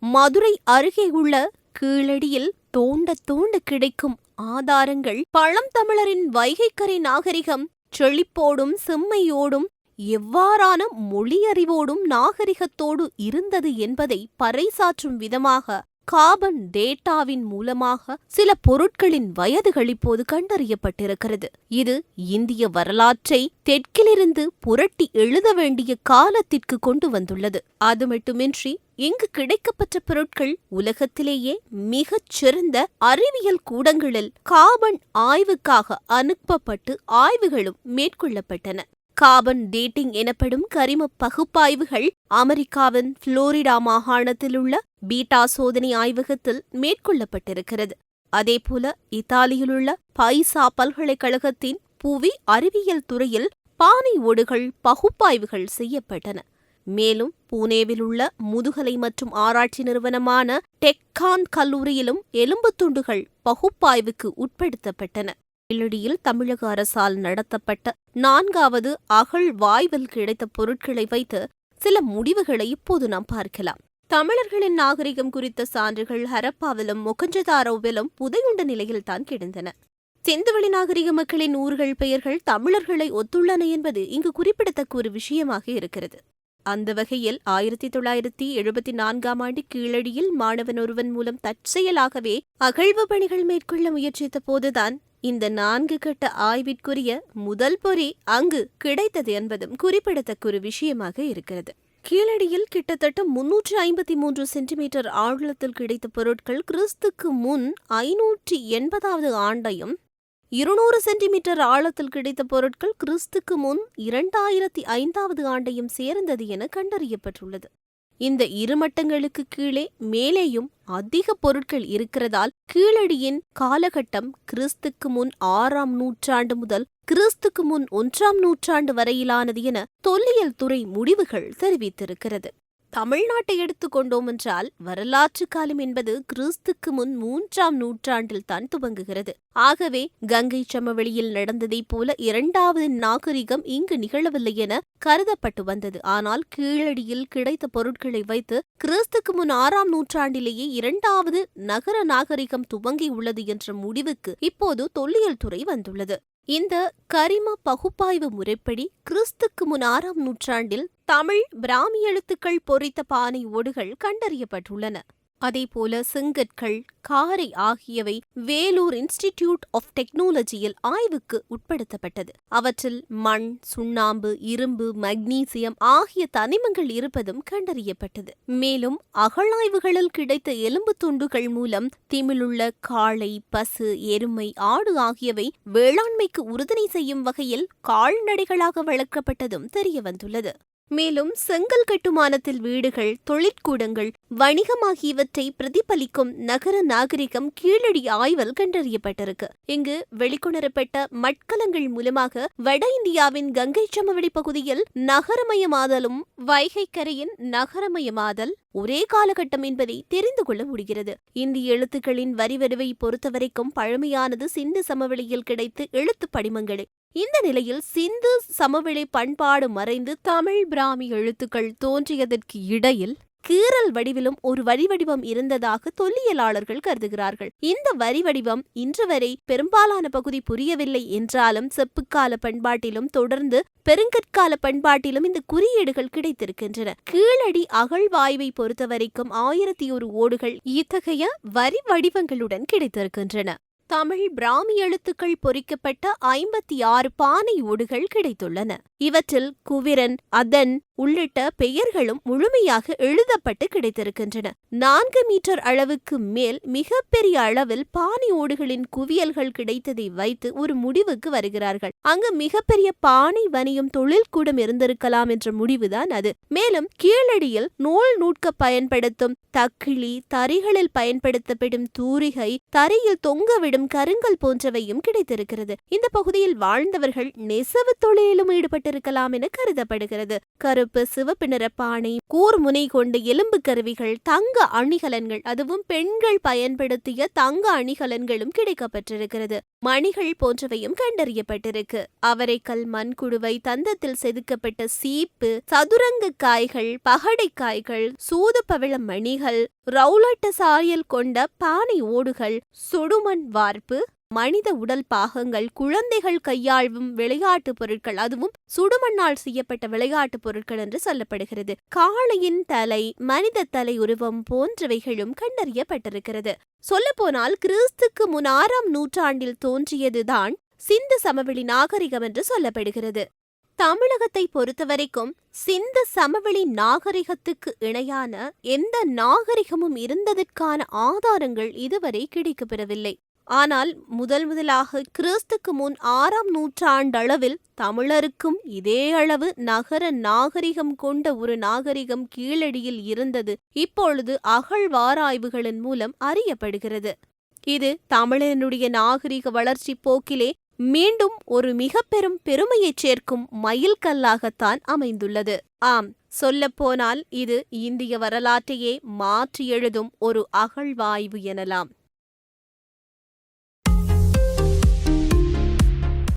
மதுரை அருகே உள்ள கீழடியில் தோண்ட தோண்ட கிடைக்கும் ஆதாரங்கள் பழந்தமிழரின் வைகைக்கரை நாகரிகம் செழிப்போடும் செம்மையோடும் எவ்வாறான மொழியறிவோடும் நாகரிகத்தோடு இருந்தது என்பதை பறைசாற்றும் விதமாக கார்பன் டேட்டாவின் மூலமாக சில பொருட்களின் வயதுகள் இப்போது கண்டறியப்பட்டிருக்கிறது. இது இந்திய வரலாற்றை தெற்கிலிருந்து புரட்டி எழுத வேண்டிய காலத்திற்கு கொண்டு வந்துள்ளது. அது மட்டுமின்றி இங்கு கிடைக்கப்பட்ட பொருட்கள் உலகத்திலேயே மிகச் சிறந்த அறிவியல் கூடங்களில் கார்பன் ஆய்வுக்காக அனுப்பப்பட்டு ஆய்வுகளும் மேற்கொள்ளப்பட்டன. கார்பன் டேட்டிங் எனப்படும் கரிம பகுப்பாய்வுகள் அமெரிக்காவின் புளோரிடா மாகாணத்தில் உள்ள பீட்டா சோதனை ஆய்வகத்தில் மேற்கொள்ளப்பட்டிருக்கிறது. அதேபோல இத்தாலியிலுள்ள பைசா பல்கலைக்கழகத்தின் புவி அறிவியல் துறையில் பானை ஓடுகள் பகுப்பாய்வுகள் செய்யப்பட்டன. மேலும் பூனேவில் உள்ள முதுகலை மற்றும் ஆராய்ச்சி நிறுவனமான டெக்கான் கல்லூரியிலும் எலும்புத் துண்டுகள் பகுப்பாய்வுக்கு உட்படுத்தப்பட்டன. கீழடியில் தமிழக அரசால் நடத்தப்பட்ட 4வது அகழ்வாய்வில் கிடைத்த பொருட்களை வைத்து சில முடிவுகளை இப்போது நாம் பார்க்கலாம். தமிழர்களின் நாகரிகம் குறித்த சான்றுகள் ஹரப்பாவிலும் மொகஞ்சதாரோவிலும் புதையுண்ட நிலையில்தான் கிடந்தன. சிந்துவெளி நாகரிக மக்களின் ஊர்கள் பெயர்கள் தமிழர்களை ஒத்துள்ளன என்பது இங்கு குறிப்பிடத்தக்க ஒரு விஷயமாக இருக்கிறது. அந்த வகையில் 1974ஆம் ஆண்டு கீழடியில் மாணவன் ஒருவன் மூலம் தற்செயலாகவே அகழ்வு பணிகள் மேற்கொள்ள முயற்சித்த போதுதான் இந்த 4 கட்ட ஆய்விற்குரிய முதல் பொறி அங்கு கிடைத்தது என்பதும் குறிப்பிடத்தக்க ஒரு விஷயமாக இருக்கிறது. கீழடியில் கிட்டத்தட்ட 353 சென்டிமீட்டர் ஆழத்தில் கிடைத்த பொருட்கள் கிறிஸ்துக்கு முன் 580வது ஆண்டையும் 200 சென்டிமீட்டர் ஆழத்தில் கிடைத்த பொருட்கள் கிறிஸ்துக்கு முன் 2005வது ஆண்டையும் சேர்ந்தது என கண்டறியப்பட்டுள்ளது. இந்த இரு மட்டங்களுக்கு கீழே மேலேயும் அதிக பொருட்கள் இருக்கிறதால் கீழடியின் காலகட்டம் கிறிஸ்துக்கு முன் 6ஆம் நூற்றாண்டு முதல் கிறிஸ்துக்கு முன் 1ஆம் நூற்றாண்டு வரையிலானது என தொல்லியல் துறை முடிவுகள் தெரிவித்திருக்கிறது. தமிழ்நாட்டை எடுத்துக்கொண்டோம் என்றால் வரலாற்று காலம் என்பது கிறிஸ்துக்கு முன் 3ஆம் நூற்றாண்டில் தான் துவங்குகிறது. ஆகவே கங்கை சமவெளியில் நடந்ததைப் போல 2வது நாகரிகம் இங்கு நிகழவில்லை என கருதப்பட்டு வந்தது. ஆனால் கீழடியில் கிடைத்த பொருட்களை வைத்து கிறிஸ்துக்கு முன் 6ஆம் நூற்றாண்டிலேயே 2வது நகர நாகரிகம் துவங்கியுள்ளது என்ற முடிவுக்கு இப்போது தொல்லியல் துறை வந்துள்ளது. இந்த கரிம பகுப்பாய்வு முறைப்படி கிறிஸ்துக்கு முன் 6ஆம் நூற்றாண்டில் தமிழ் பிராமி எழுத்துக்கள் பொறித்த பானை ஓடுகள் கண்டறியப்பட்டுள்ளன. அதேபோல செங்கற்கள், காரை ஆகியவை வேலூர் இன்ஸ்டிடியூட் ஆஃப் டெக்னாலஜியில் ஆய்வுக்கு உட்படுத்தப்பட்டது. அவற்றில் மண், சுண்ணாம்பு, இரும்பு, மக்னீசியம் ஆகிய தனிமங்கள் இருப்பதும் கண்டறியப்பட்டது. மேலும் அகழாய்வுகளில் கிடைத்த எலும்பு துண்டுகள் மூலம் திமிழுள்ள காளை, பசு, எருமை, ஆடு ஆகியவை வேளாண்மைக்கு உறுதுணை செய்யும் வகையில் கால்நடைகளாக வளர்க்கப்பட்டதும் தெரியவந்துள்ளது. மேலும் செங்கல் கட்டுமானத்தில் வீடுகள், தொழிற்கூடங்கள், வணிகம் ஆகியவற்றை பிரதிபலிக்கும் நகர நாகரிகம் கீழடி ஆய்வில் கண்டறியப்பட்டிருக்கு. இங்கு வெளிக்கொணரப்பட்ட மட்கலங்கள் மூலமாக வட இந்தியாவின் கங்கை சமவெளி பகுதியில் நகரமயமாதலும் வைகைக்கரையின் நகரமயமாதல் ஒரே காலகட்டம் என்பதை தெரிந்து கொள்ள முடிகிறது. இந்திய எழுத்துக்களின் வரிவடிவை பொறுத்தவரைக்கும் பழமையானது சிந்து சமவெளியில் கிடைத்த எழுத்து படிமங்களே. இந்த நிலையில் சிந்து சமவெளி பண்பாடு மறைந்து தமிழ் பிராமி எழுத்துக்கள் தோன்றியதற்கு இடையில் கீறல் வடிவிலும் ஒரு வரிவடிவம் இருந்ததாக தொல்லியலாளர்கள் கருதுகிறார்கள். இந்த வரிவடிவம் இன்று வரை பெரும்பாலான பகுதி புரியவில்லை என்றாலும் செப்புக்கால பண்பாட்டிலும் தொடர்ந்து பெருங்கற்கால பண்பாட்டிலும் இந்த குறியீடுகள் கிடைத்திருக்கின்றன. கீழடி அகழ்வாய்வை பொறுத்தவரைக்கும் 1001 ஓடுகள் இத்தகைய வரி வடிவங்களுடன் கிடைத்திருக்கின்றன. தமிழ் பிராமி எழுத்துக்கள் பொறிக்கப்பட்ட 56 பானை ஓடுகள் கிடைத்துள்ளன. இவற்றில் குவிரன், அதன் உள்ளிட்ட பெயர்களும் முழுமையாக எழுதப்பட்டு கிடைத்திருக்கின்றன. 4 மீட்டர் அளவுக்கு மேல் மிகப்பெரிய அளவில் பானை ஓடுகளின் குவியல்கள் கிடைத்ததை வைத்து ஒரு முடிவுக்கு வருகிறார்கள். அங்கு மிகப்பெரிய பானை வணியும் தொழில்கூடம் இருந்திருக்கலாம் என்ற முடிவுதான் அது. மேலும் கீழடியில் நூல் நூற்க பயன்படுத்தும் தக்கிளி, தறிகளில் பயன்படுத்தப்படும் தூரிகை, தரையில் தொங்கவிடும் கருங்கல் போன்றவையும் கிடைத்திருக்கிறது. இந்த பகுதியில் வாழ்ந்தவர்கள் நெசவு தொழிலிலும் ஈடுபட்டிருக்கலாம் என கருதப்படுகிறது. கருப்பு, சிவப்பு நிற பானை, கூர்முனை கொண்ட எலும்பு கருவிகள், தங்க அணிகலன்கள், அதுவும் பெண்கள் பயன்படுத்திய தங்க அணிகலன்களும் கிடைக்கப்பட்டிருக்கிறது. மணிகள் போன்றவையும் கண்டறியப்பட்டிருக்கு. அவரைக்கல், மண்குடுவை, தந்தத்தில் செதுக்கப்பட்ட சீப்பு, சதுரங்க காய்கள், பகடை காய்கள், சூது பவிழ மணிகள், ரவுலட்ட சாயல் கொண்ட பானை ஓடுகள், சுடுமண் வார்ப்பு, மனித உடல் பாகங்கள், குழந்தைகள் கையாளும் விளையாட்டு பொருட்கள், அதுவும் சுடுமண்ணால் செய்யப்பட்ட விளையாட்டு பொருட்கள் என்று சொல்லப்படுகிறது. காளையின் தலை, மனித தலை உருவம் போன்றவைகளும் கண்டறியப்பட்டிருக்கிறது. சொல்லப்போனால் கிறிஸ்துக்கு முன் 6ஆம் நூற்றாண்டில் தோன்றியதுதான் சிந்து சமவெளி நாகரிகம் என்று சொல்லப்படுகிறது. தமிழகத்தை பொறுத்தவரைக்கும் சிந்து சமவெளி நாகரிகத்துக்கு இணையான எந்த நாகரிகமும் இருந்ததற்கான ஆதாரங்கள் இதுவரை கிடைக்கப்பெறவில்லை. ஆனால் முதலாக கிறிஸ்துக்கு முன் 6ஆம் நூற்றாண்டளவில் தமிழருக்கும் இதே அளவு நகர நாகரிகம் கொண்ட ஒரு நாகரிகம் கீழடியில் இருந்தது இப்பொழுது அகழ்வாராய்வுகளின் மூலம் அறியப்படுகிறது. இது தமிழனுடைய நாகரிக வளர்ச்சி போக்கிலே மீண்டும் ஒரு மிக பெரும் பெருமையைச் சேர்க்கும் மைல்கல்லாகத்தான் அமைந்துள்ளது. ஆம், சொல்லப்போனால் இது இந்திய வரலாற்றையே மாற்றி எழுதும் ஒரு அகழ்வாய்வு எனலாம்.